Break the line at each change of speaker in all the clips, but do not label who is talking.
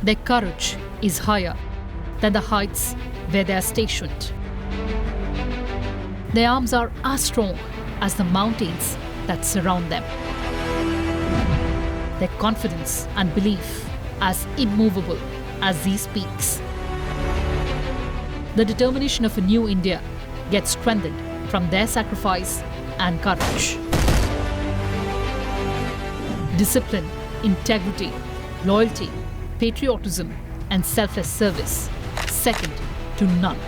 Their courage is higher than the heights where they are stationed. Their arms are as strong as the mountains that surround them. Their confidence and belief as immovable as these peaks. The determination of a new India gets strengthened from their sacrifice and courage. Discipline, integrity, loyalty, patriotism, and selfless service, second to none.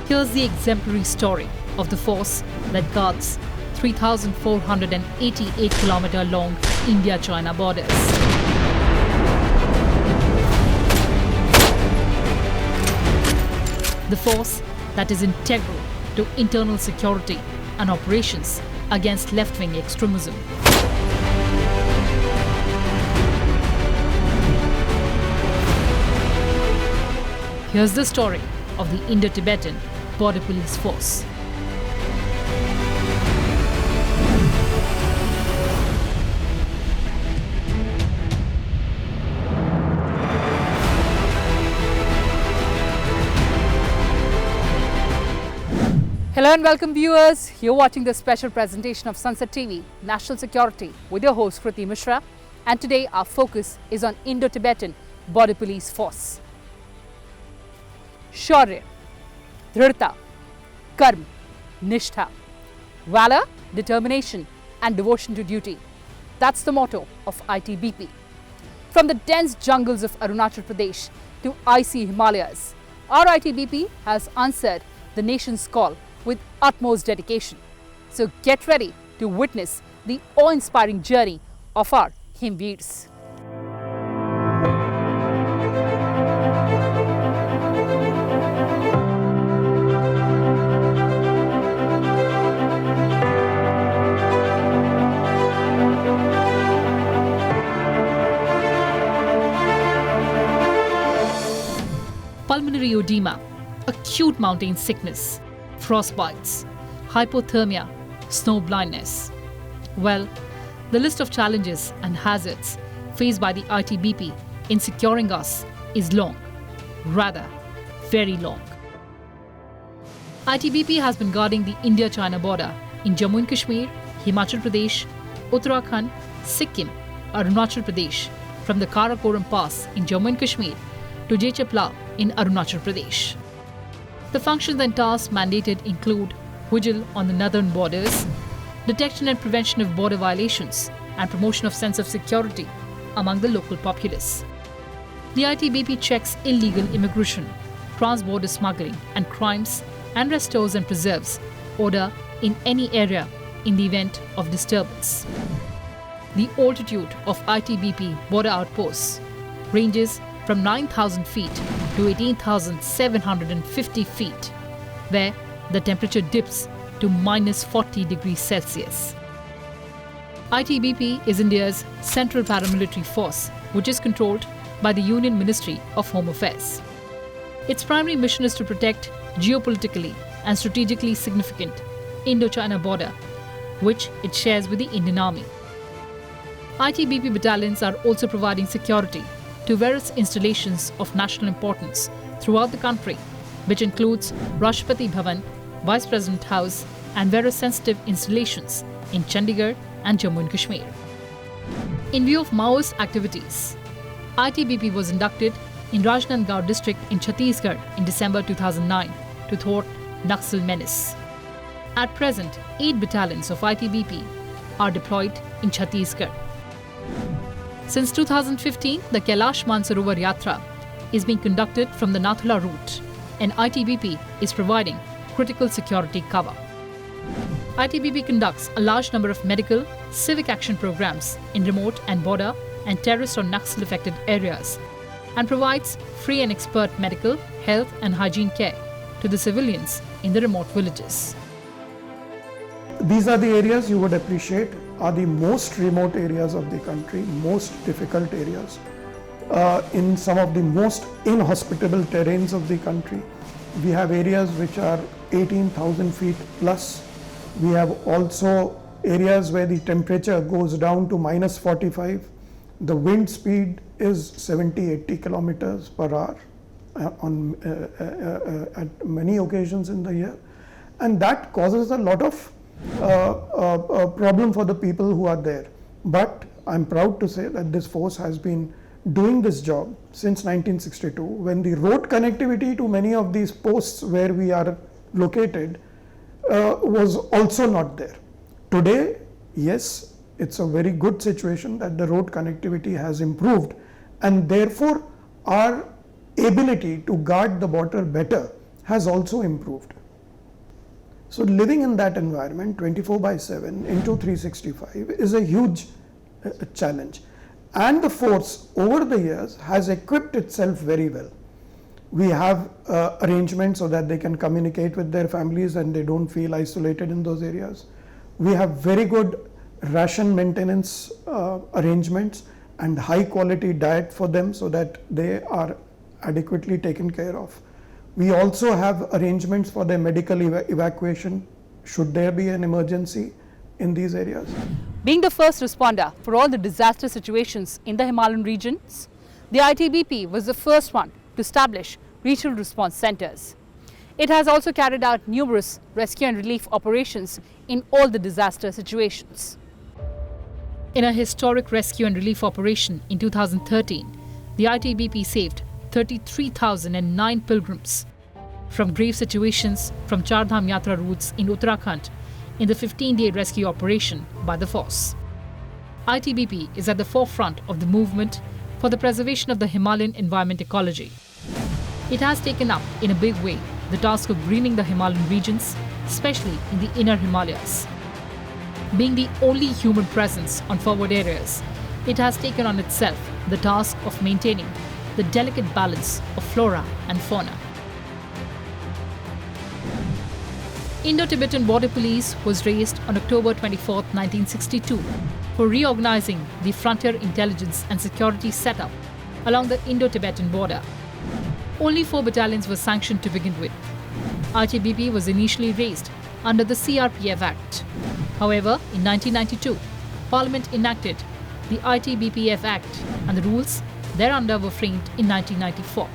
Here's the exemplary story of the force that guards 3,488-kilometer long India-China borders. The force that is integral to internal security and operations against left-wing extremism. Here's the story of the Indo-Tibetan Border Police Force. Hello and welcome viewers. You're watching the special presentation of Sunset TV, National Security, with your host Kriti Mishra. And today our focus is on Indo-Tibetan Border Police Force. Shaurya, Dhrita, Karm, Nishtha, Valor, Determination and Devotion to Duty. That's the motto of ITBP. From the dense jungles of Arunachal Pradesh to icy Himalayas, our ITBP has answered the nation's call with utmost dedication. So get ready to witness the awe-inspiring journey of our Himveers. Pulmonary edema, acute mountain sickness, frostbites, hypothermia, snow blindness. Well, the list of challenges and hazards faced by the ITBP in securing us is long, rather very long. ITBP has been guarding the India-China border in Jammu and Kashmir, Himachal Pradesh, Uttarakhand, Sikkim, Arunachal Pradesh, from the Karakoram Pass in Jammu and Kashmir to Jechap in Arunachal Pradesh. The functions and tasks mandated include vigil on the northern borders, detection and prevention of border violations, and promotion of sense of security among the local populace. The ITBP checks illegal immigration, trans-border smuggling and crimes, and restores and preserves order in any area in the event of disturbance. The altitude of ITBP border outposts ranges from 9,000 feet to 18,750 feet, where the temperature dips to minus 40 degrees Celsius. ITBP is India's central paramilitary force, which is controlled by the Union Ministry of Home Affairs. Its primary mission is to protect geopolitically and strategically significant Indo-China border, which it shares with the Indian Army. ITBP battalions are also providing security to various installations of national importance throughout the country, which includes Rashtrapati Bhawan, Vice President House, and various sensitive installations in Chandigarh and Jammu and Kashmir. In view of Maoist activities, ITBP was inducted in Rajnandgaon district in Chhattisgarh in December 2009 to thwart naxal menace. At present, 8 battalions of ITBP are deployed in Chhattisgarh. Since 2015, the Kailash Mansarovar Yatra is being conducted from the Nathula route, and ITBP is providing critical security cover. ITBP conducts a large number of medical, civic action programs in remote and border and terrorist or naxal-affected areas, and provides free and expert medical, health and hygiene care to the civilians in the remote villages.
These are the areas you would appreciate are the most remote areas of the country, most difficult areas, in some of the most inhospitable terrains of the country. We have areas which are 18,000 feet plus. We have also areas where the temperature goes down to minus 45. The wind speed is 70-80 kilometers per hour at many occasions in the year, and that causes a lot of problem for the people who are there. But I'm proud to say that this force has been doing this job since 1962, when the road connectivity to many of these posts where we are located was also not there. Today, yes, it's a very good situation that the road connectivity has improved, and therefore our ability to guard the border better has also improved. So living in that environment 24/7 into 365 is a huge challenge, and the force over the years has equipped itself very well. We have arrangements so that they can communicate with their families and they don't feel isolated in those areas. We have very good ration maintenance arrangements and high quality diet for them so that they are adequately taken care of. We also have arrangements for their medical evacuation should there be an emergency in these areas.
Being the first responder for all the disaster situations in the Himalayan regions, the ITBP was the first one to establish regional response centers. It has also carried out numerous rescue and relief operations in all the disaster situations.
In a historic rescue and relief operation in 2013, the ITBP saved 33,009 pilgrims from grave situations from Char Dham Yatra routes in Uttarakhand in the 15-day rescue operation by the force. ITBP is at the forefront of the movement for the preservation of the Himalayan environment ecology. It has taken up in a big way the task of greening the Himalayan regions, especially in the inner Himalayas. Being the only human presence on forward areas, it has taken on itself the task of maintaining the delicate balance of flora and fauna. Indo-Tibetan Border Police was raised on October 24, 1962 for reorganizing the frontier intelligence and security setup along the Indo-Tibetan border. Only 4 battalions were sanctioned to begin with. ITBP was initially raised under the CRPF Act. However, in 1992, Parliament enacted the ITBPF Act, and the rules thereunder were framed in 1994.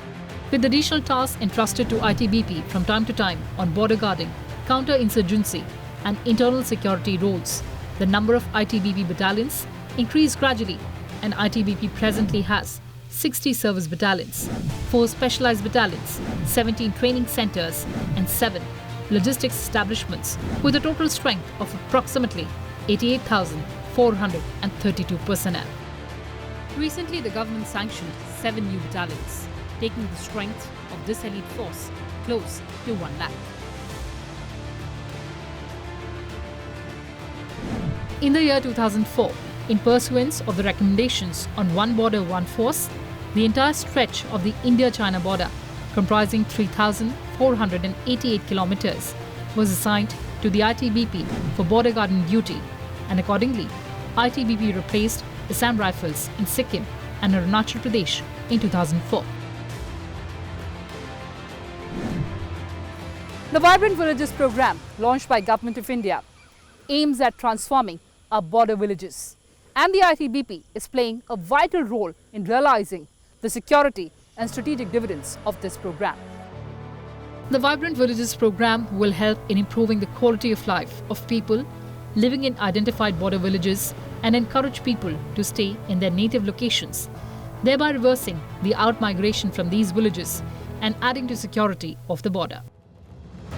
With additional tasks entrusted to ITBP from time to time on border guarding, counter-insurgency and internal security roles, the number of ITBP battalions increased gradually, and ITBP presently has 60 service battalions, 4 specialized battalions, 17 training centers and 7 logistics establishments with a total strength of approximately 88,432 personnel. Recently, the government sanctioned 7 new battalions, taking the strength of this elite force close to 1 lakh. In the year 2004, in pursuance of the recommendations on One Border, One Force, the entire stretch of the India-China border, comprising 3,488 kilometers, was assigned to the ITBP for border guarding duty, and accordingly, ITBP replaced Assam Rifles in Sikkim and Arunachal Pradesh in 2004.
The Vibrant Villages program, launched by Government of India, aims at transforming our border villages, and the ITBP is playing a vital role in realizing the security and strategic dividends of this program.
The Vibrant Villages program will help in improving the quality of life of people living in identified border villages and encourage people to stay in their native locations, thereby reversing the out-migration from these villages and adding to security of the border.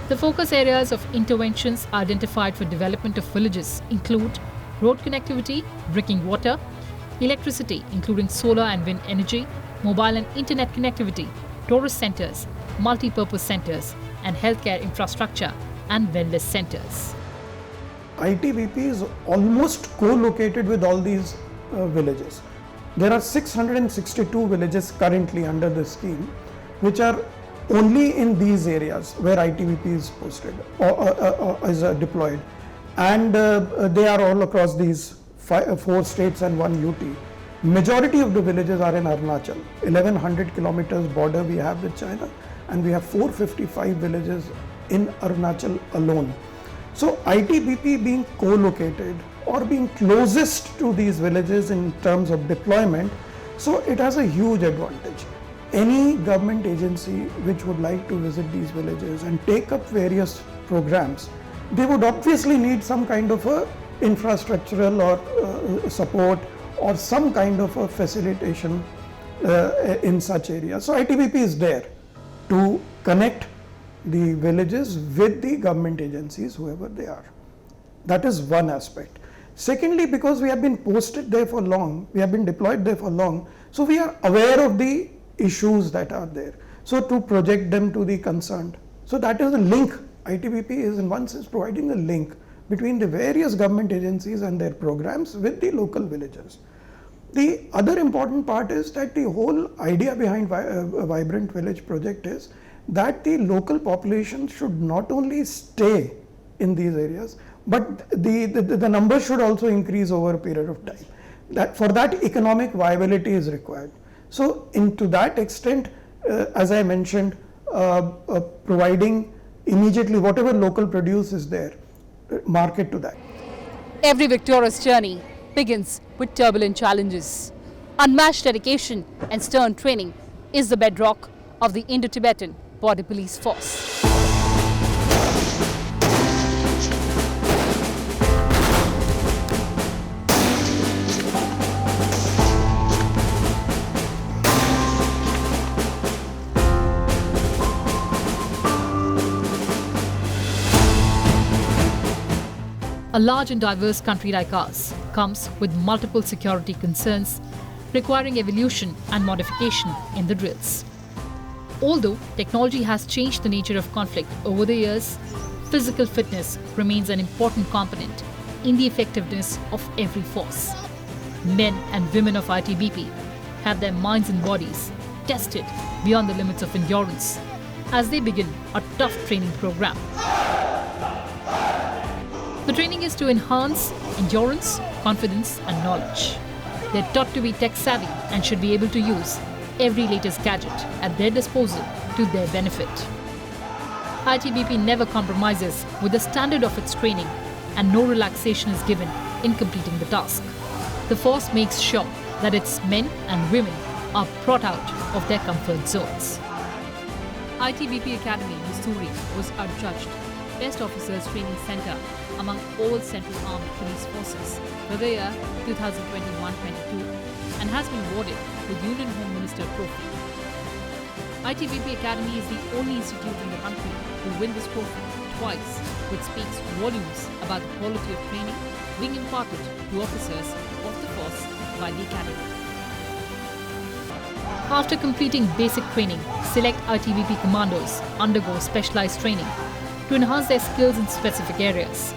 The focus areas of interventions identified for development of villages include road connectivity, drinking water, electricity including solar and wind energy, mobile and internet connectivity, tourist centers, multi-purpose centers, and healthcare infrastructure and wellness centers.
ITBP is almost co-located with all these villages. There are 662 villages currently under this scheme, which are only in these areas where ITBP is posted or is deployed, and they are all across these 4 states and 1 UT. Majority of the villages are in Arunachal. 1100 kilometers border we have with China, and we have 455 villages in Arunachal alone. So ITBP being co-located or being closest to these villages in terms of deployment. So it has a huge advantage. Any government agency which would like to visit these villages and take up various programs, they would obviously need some kind of a infrastructural or support or some kind of a facilitation in such areas. So ITBP is there to connect the villages with the government agencies, whoever they are. That is one aspect. Secondly, because we have been posted there for long, we have been deployed there for long, so we are aware of the issues that are there. So to project them to the concerned. So that is the link. ITBP is in one sense providing a link between the various government agencies and their programs with the local villagers. The other important part is that the whole idea behind Vibrant Village project is that the local population should not only stay in these areas, but the numbers should also increase over a period of time. That for that, economic viability is required. So to that extent, as I mentioned, providing immediately whatever local produce is there, market to that.
Every victorious journey begins with turbulent challenges. Unmatched dedication and stern training is the bedrock of the Indo-Tibetan Border Police Force.
A large and diverse country like ours comes with multiple security concerns requiring evolution and modification in the drills. Although technology has changed the nature of conflict over the years, physical fitness remains an important component in the effectiveness of every force. Men and women of ITBP have their minds and bodies tested beyond the limits of endurance as they begin a tough training program. The training is to enhance endurance, confidence and knowledge. They're taught to be tech savvy and should be able to use every latest gadget at their disposal to their benefit. ITBP never compromises with the standard of its training and no relaxation is given in completing the task. The force makes sure that its men and women are brought out of their comfort zones. ITBP Academy, Missouri was adjudged Best Officers Training Center among all Central Armed Police Forces for the year 2021-22 and has been awarded the Union Home Minister Trophy. ITBP Academy is the only institute in the country to win this trophy twice, which speaks volumes about the quality of training being imparted to officers of the force by the Academy. After completing basic training, select ITBP commandos undergo specialized training to enhance their skills in specific areas.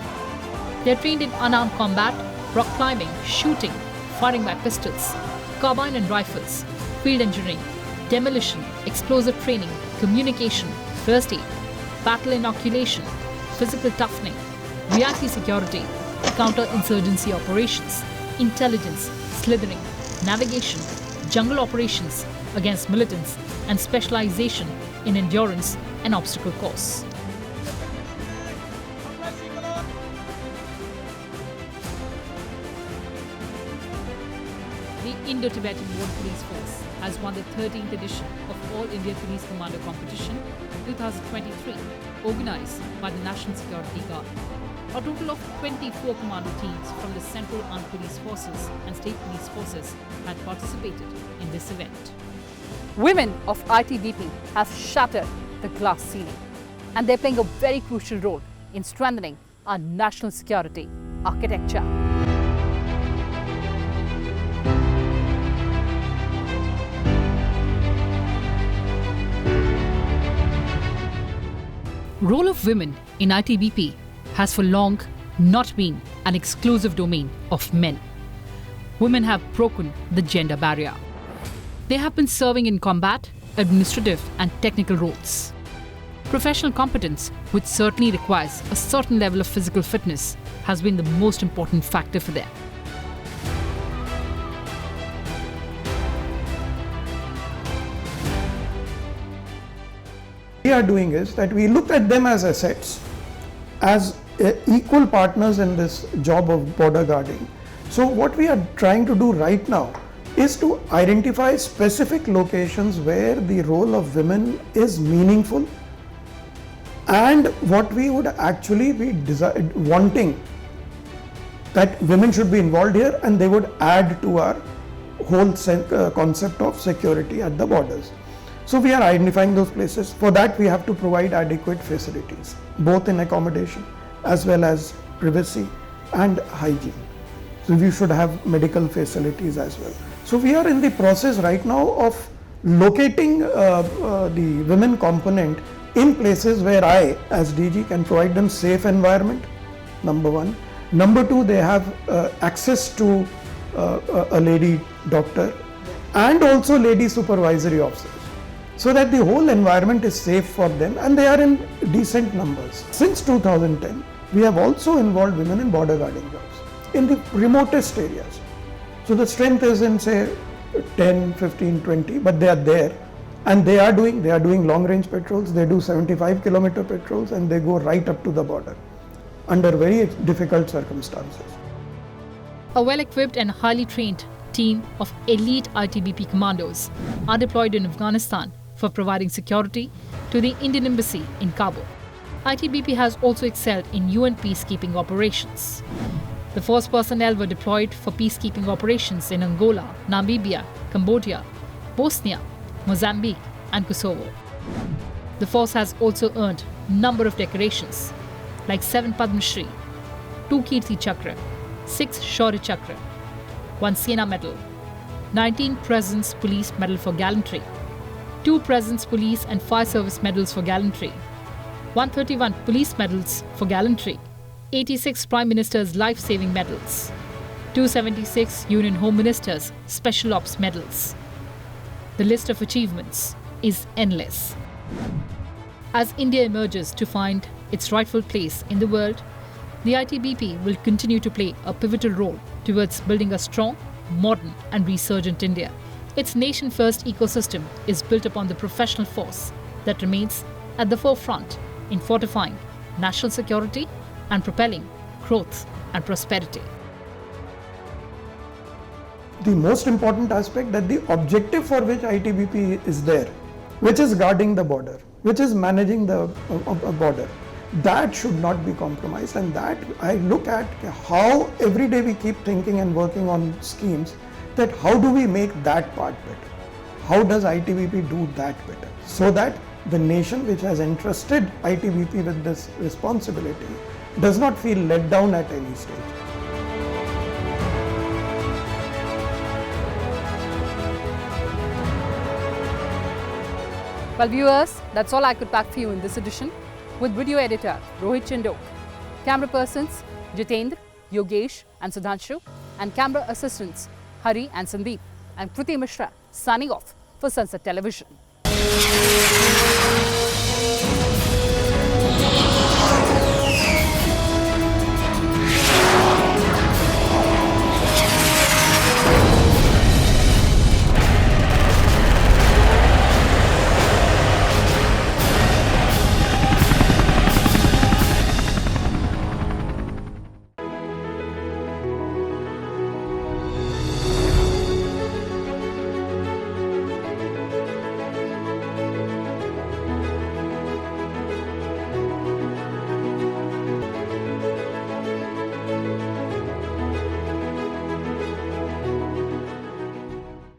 They are trained in unarmed combat, rock climbing, shooting, firing by pistols, carbine and rifles, field engineering, demolition, explosive training, communication, first aid, battle inoculation, physical toughening, reactive security, counter-insurgency operations, intelligence, slithering, navigation, jungle operations against militants, and specialization in endurance and obstacle course. The Indo-Tibetan Border Police Force has won the 13th edition of All India Police Commando Competition 2023, organized by the National Security Guard. A total of 24 commando teams from the Central Armed Police Forces and State Police Forces had participated in this event.
Women of ITBP have shattered the glass ceiling and they're playing a very crucial role in strengthening our national security architecture.
Role of women in ITBP has for long not been an exclusive domain of men. Women have broken the gender barrier. They have been serving in combat, administrative and technical roles. Professional competence, which certainly requires a certain level of physical fitness, has been the most important factor for them.
We are doing is that we look at them as assets, as equal partners in this job of border guarding. So what we are trying to do right now is to identify specific locations where the role of women is meaningful, and what we would actually be wanting that women should be involved here, and they would add to our whole concept of security at the borders. So we are identifying those places. For that we have to provide adequate facilities, both in accommodation as well as privacy and hygiene. So we should have medical facilities as well. So we are in the process right now of locating the women component in places where I, as DG, can provide them safe environment, number one. Number two, they have access to a lady doctor and also lady supervisory officers, so that the whole environment is safe for them, and they are in decent numbers. Since 2010, we have also involved women in border guarding jobs in the remotest areas. So the strength is in, say, 10, 15, 20, but they are there, and they are doing long range patrols. They do 75-kilometer patrols, and they go right up to the border under very difficult circumstances.
A well-equipped and highly trained team of elite ITBP commandos are deployed in Afghanistan for providing security to the Indian Embassy in Kabul. ITBP has also excelled in UN peacekeeping operations. The force personnel were deployed for peacekeeping operations in Angola, Namibia, Cambodia, Bosnia, Mozambique and Kosovo. The force has also earned a number of decorations like 7 Padma Shri, 2 Kirti Chakra, 6 Shaurya Chakra, 1 Sena Medal, 19 President's Police Medal for Gallantry, 2 President's Police and Fire Service Medals for Gallantry, 131 Police Medals for Gallantry, 86 Prime Minister's Life-Saving Medals, 276 Union Home Minister's Special Ops Medals. The list of achievements is endless. As India emerges to find its rightful place in the world, the ITBP will continue to play a pivotal role towards building a strong, modern and resurgent India. Its nation-first ecosystem is built upon the professional force that remains at the forefront in fortifying national security and propelling growth and prosperity.
The most important aspect, that the objective for which ITBP is there, which is guarding the border, which is managing the border, that should not be compromised. And that I look at how every day we keep thinking and working on schemes, that how do we make that part better? How does ITBP do that better? So that the nation which has entrusted ITBP with this responsibility does not feel let down at any stage.
Well, viewers, that's all I could pack for you in this edition, with video editor Rohit Chindok, camera persons Jitendra, Yogesh and Sudhanshu, and camera assistants Hari and Sandeep. I'm Kriti Mishra, signing off for Sunset Television.